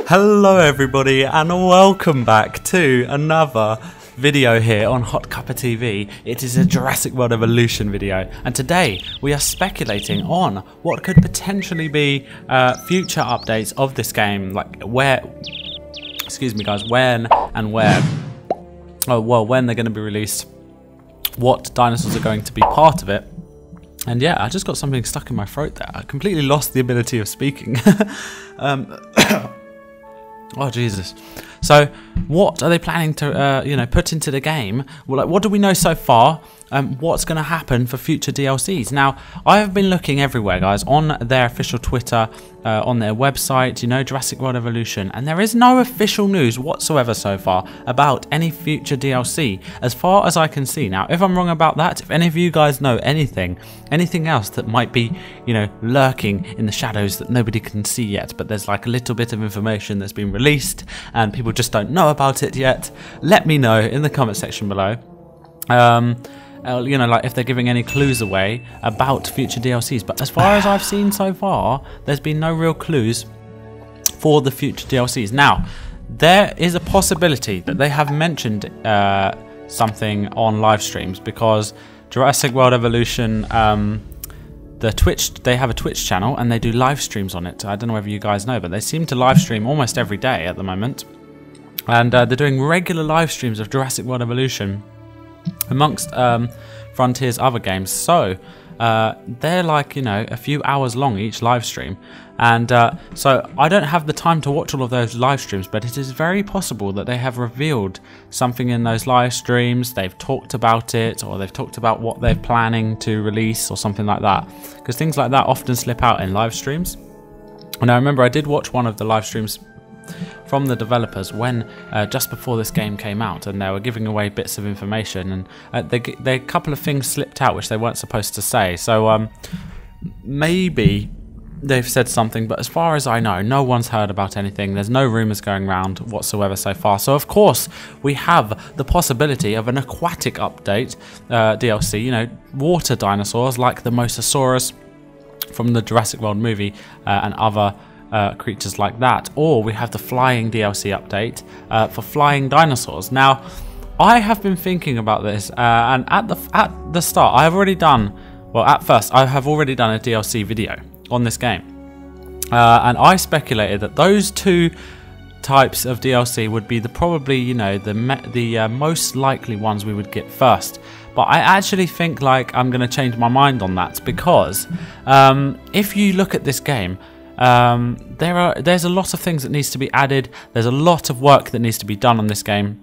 Hello everybody and welcome back to another video here on HotCuppaTV. It is a Jurassic World Evolution video, and today we are speculating on what could potentially be future updates of this game, like where, excuse me guys, when and where. Oh well, when they're going to be released, what dinosaurs are going to be part of it. And yeah, I just got something stuck in my throat there. I completely lost the ability of speaking. Oh Jesus! So, what are they planning to, put into the game? Well, like, what do we know so far? What's going to happen for future DLCs? Now, I have been looking everywhere, guys, on their official Twitter, on their website, Jurassic World Evolution, and there is no official news whatsoever so far about any future DLC, as far as I can see. Now, if I'm wrong about that, if any of you guys know anything else that might be, lurking in the shadows that nobody can see yet, but there's like a little bit of information that's been released and people just don't know about it yet, let me know in the comment section below. Like if they're giving any clues away about future DLCs. But as far as I've seen so far, there's been no real clues for the future DLCs. Now, there is a possibility that they have mentioned something on live streams, because Jurassic World Evolution, they have a Twitch channel and they do live streams on it. I don't know whether you guys know, but they seem to live stream almost every day at the moment. And they're doing regular live streams of Jurassic World Evolution amongst Frontier's other games. So they're like, a few hours long each live stream. And so I don't have the time to watch all of those live streams, but it is very possible that they have revealed something in those live streams. They've talked about it, or they've talked about what they're planning to release or something like that, because things like that often slip out in live streams. And I remember I did watch one of the live streams from the developers when just before this game came out, and they were giving away bits of information, and a couple of things slipped out which they weren't supposed to say. So maybe they've said something, but as far as I know, no one's heard about anything. There's no rumors going around whatsoever so far. So of course we have the possibility of an aquatic update DLC, water dinosaurs like the Mosasaurus from the Jurassic World movie and other creatures like that, or we have the flying DLC update for flying dinosaurs. Now, I have been thinking about this, and at the start, I have already done. Well, at first, I have already done a DLC video on this game, and I speculated that those two types of DLC would be probably the most likely ones we would get first. But I actually think I'm going to change my mind on that, because if you look at this game, there's a lot of things that needs to be added. There's a lot of work that needs to be done on this game.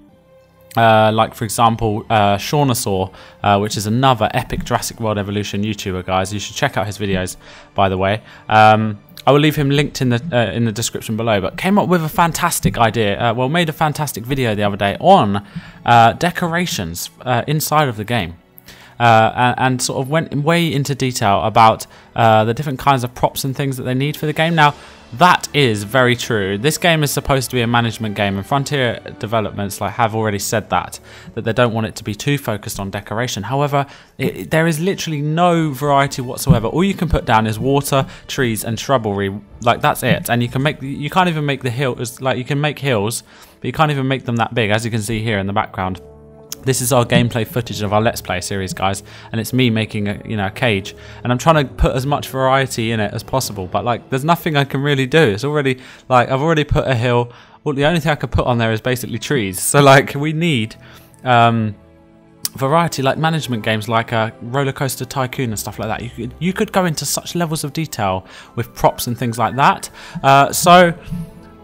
Like for example, Shaunosaur, which is another epic Jurassic World Evolution YouTuber, guys. You should check out his videos, by the way. I will leave him linked in the description below. But came up with a fantastic idea. Made a fantastic video the other day on decorations inside of the game. And sort of went way into detail about the different kinds of props and things that they need for the game. Now, that is very true. This game is supposed to be a management game, and Frontier Developments have already said that they don't want it to be too focused on decoration. However, there is literally no variety whatsoever. All you can put down is water, trees, and shrubbery. That's it. And you can't even make the hills. You can make hills, but you can't even make them that big, as you can see here in the background. This is our gameplay footage of our Let's Play series, guys, and it's me making a cage, and I'm trying to put as much variety in it as possible, but there's nothing I can really do. It's already I've already put a hill. Well, the only thing I could put on there is basically trees. So we need variety, like management games like Roller Coaster Tycoon and stuff like that. You could go into such levels of detail with props and things like that.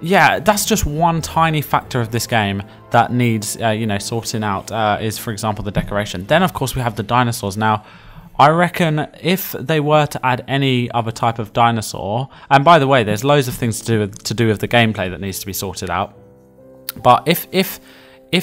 Yeah, that's just one tiny factor of this game that needs, sorting out, is, for example, the decoration. Then, of course, we have the dinosaurs. Now, I reckon if they were to add any other type of dinosaur, and by the way, there's loads of things to do with the gameplay that needs to be sorted out. But if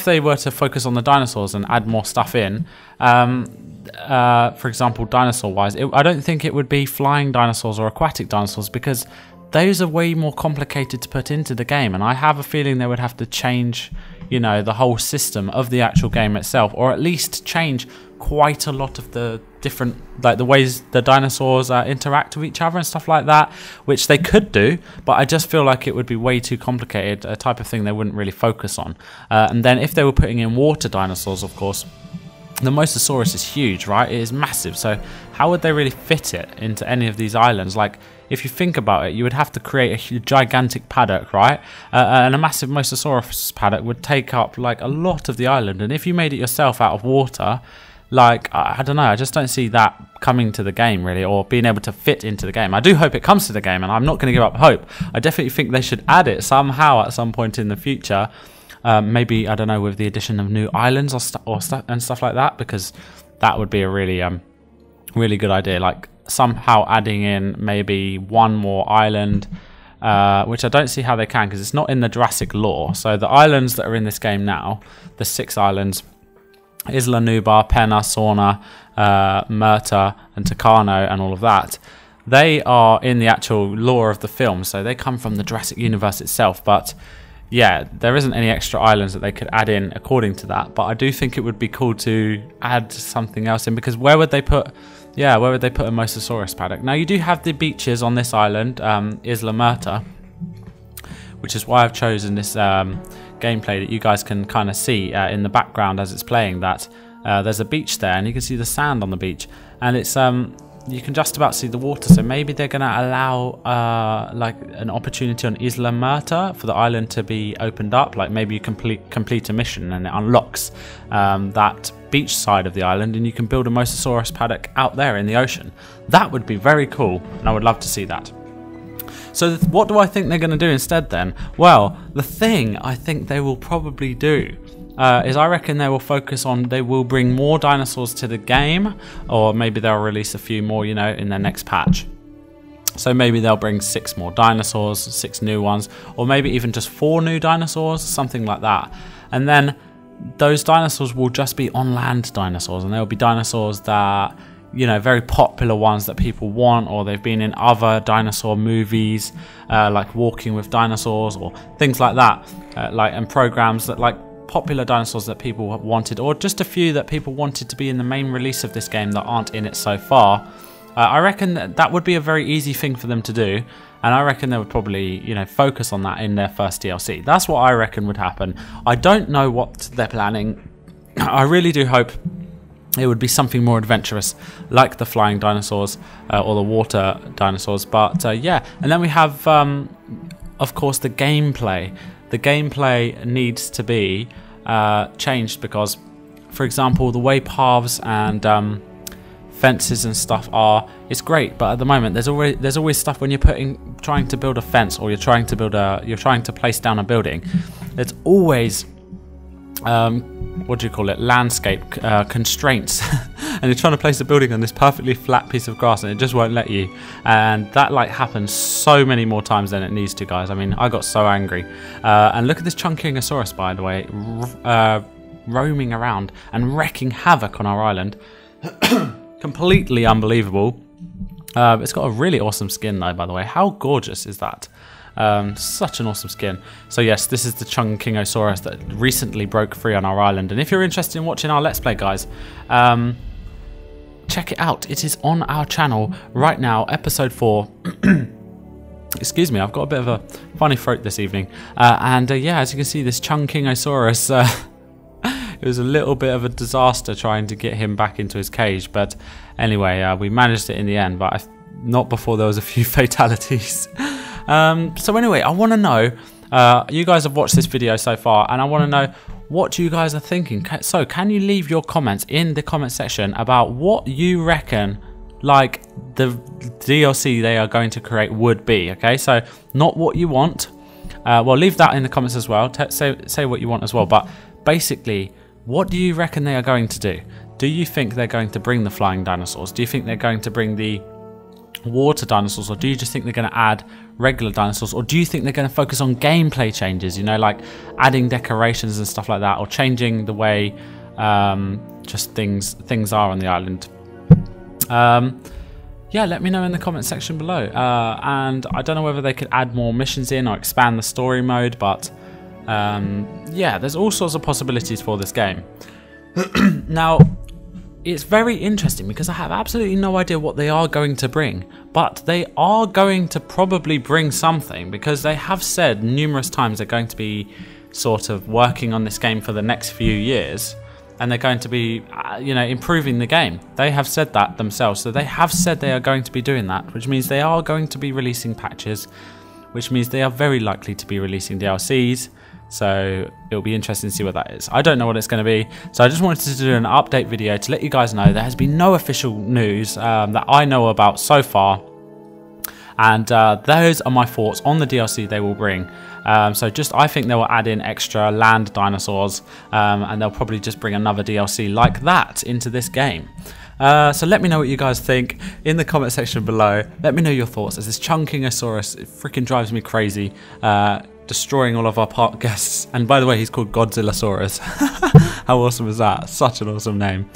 they were to focus on the dinosaurs and add more stuff in, for example, dinosaur-wise, I don't think it would be flying dinosaurs or aquatic dinosaurs, because those are way more complicated to put into the game, and I have a feeling they would have to change, the whole system of the actual game itself, or at least change quite a lot of the different, like the ways the dinosaurs interact with each other and stuff like that, which they could do, but I just feel like it would be way too complicated, a type of thing they wouldn't really focus on. And then if they were putting in water dinosaurs, of course, the Mosasaurus is huge, right? It is massive, so how would they really fit it into any of these islands? Like, if you think about it, you would have to create a gigantic paddock, right? And a massive Mosasaurus paddock would take up like a lot of the island, and if you made it yourself out of water, like, I don't know, I just don't see that coming to the game really, or being able to fit into the game. I do hope it comes to the game, and I'm not going to give up hope. I definitely think they should add it somehow at some point in the future. Maybe, I don't know, with the addition of new islands or stuff like that, because that would be a really really good idea. Like somehow adding in maybe one more island, which I don't see how they can, because it's not in the Jurassic lore. So the islands that are in this game now, the 6 islands, Isla Nublar, Penna, Sorna, Murta and Tucano and all of that, they are in the actual lore of the film, so they come from the Jurassic universe itself. But yeah, there isn't any extra islands that they could add in according to that, but I do think it would be cool to add something else in, because where would they put a Mosasaurus paddock? Now you do have the beaches on this island, Isla Murta, which is why I've chosen this gameplay that you guys can kind of see in the background as it's playing, that there's a beach there and you can see the sand on the beach, and it's you can just about see the water, so maybe they're going to allow like an opportunity on Isla Murta for the island to be opened up. Like maybe you complete a mission and it unlocks that beach side of the island, and you can build a Mosasaurus paddock out there in the ocean. That would be very cool, and I would love to see that. So what do I think they're going to do instead then? Well, the thing I think they will probably do is I reckon they will bring more dinosaurs to the game, or maybe they'll release a few more, you know, in their next patch. So maybe they'll bring 6 more dinosaurs, 6 new ones, or maybe even just 4 new dinosaurs, something like that. And then those dinosaurs will just be on land dinosaurs, and they'll be dinosaurs that, you know, very popular ones that people want, or they've been in other dinosaur movies, like Walking with Dinosaurs or things like that, and programs that, like, popular dinosaurs that people have wanted, or just a few that people wanted to be in the main release of this game that aren't in it so far. I reckon that would be a very easy thing for them to do, and I reckon they would probably, you know, focus on that in their first DLC. That's what I reckon would happen. I don't know what they're planning. I really do hope it would be something more adventurous, like the flying dinosaurs or the water dinosaurs. But yeah, and then we have, of course, the gameplay. The gameplay needs to be changed because, for example, the way paths and fences and stuff are, it's great, but at the moment there's always stuff when you're trying to build a fence, or you're trying to place down a building. There's always what do you call it, landscape constraints and you're trying to place a building on this perfectly flat piece of grass and it just won't let you, and that like happens so many more times than it needs to, guys. I mean, I got so angry. And look at this Chunkingosaurus, by the way, roaming around and wrecking havoc on our island. Completely unbelievable. It's got a really awesome skin though, by the way. How gorgeous is that? Such an awesome skin. So yes, this is the Chunkingosaurus that recently broke free on our island, and if you're interested in watching our Let's Play, guys, check it out. It is on our channel right now, episode 4. Excuse me, I've got a bit of a funny throat this evening. Yeah, as you can see, this Chunkingosaurus, it was a little bit of a disaster trying to get him back into his cage, but anyway, we managed it in the end, but not before there was a few fatalities. So anyway, I want to know, you guys have watched this video so far, and I want to know what you guys are thinking. So can you leave your comments in the comment section about what you reckon, like, the DLC they are going to create would be, okay? So not what you want. Well, leave that in the comments as well. Say what you want as well, but basically, what do you reckon they are going to do? Do you think they're going to bring the flying dinosaurs? Do you think they're going to bring the water dinosaurs, or do you just think they're going to add regular dinosaurs, or do you think they're going to focus on gameplay changes, you know, like adding decorations and stuff like that, or changing the way just things are on the island? Yeah, let me know in the comment section below. And I don't know whether they could add more missions in or expand the story mode, but yeah, there's all sorts of possibilities for this game. Now, it's very interesting because I have absolutely no idea what they are going to bring, but they are going to probably bring something, because they have said numerous times they're going to be sort of working on this game for the next few years, and they're going to be, you know, improving the game. They have said that themselves, so they have said they are going to be doing that, which means they are going to be releasing patches, which means they are very likely to be releasing DLCs. So it'll be interesting to see what that is. I don't know what it's going to be, so I just wanted to do an update video to let you guys know there has been no official news that I know about so far, and those are my thoughts on the DLC they will bring. So just, I think they will add in extra land dinosaurs, and they'll probably just bring another DLC like that into this game. So let me know what you guys think in the comment section below. Let me know your thoughts, as this Chungkingosaurus, it freaking drives me crazy, destroying all of our park guests. And by the way, he's called Godzillasaurus. How awesome is that? Such an awesome name.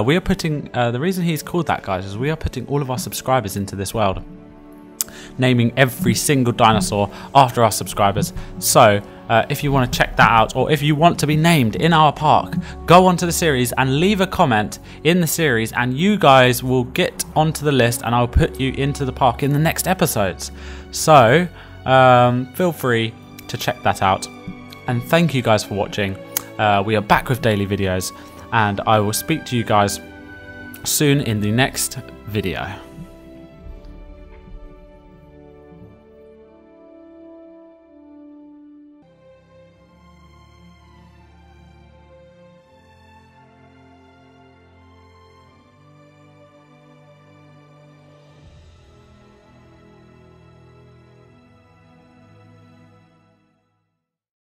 We are putting, the reason he's called that, guys, is we are putting all of our subscribers into this world, naming every single dinosaur after our subscribers. So if you want to check that out, or if you want to be named in our park, go onto the series and leave a comment in the series, and you guys will get onto the list, and I'll put you into the park in the next episodes. So feel free to check that out, and thank you guys for watching. We are back with daily videos, and I will speak to you guys soon in the next video.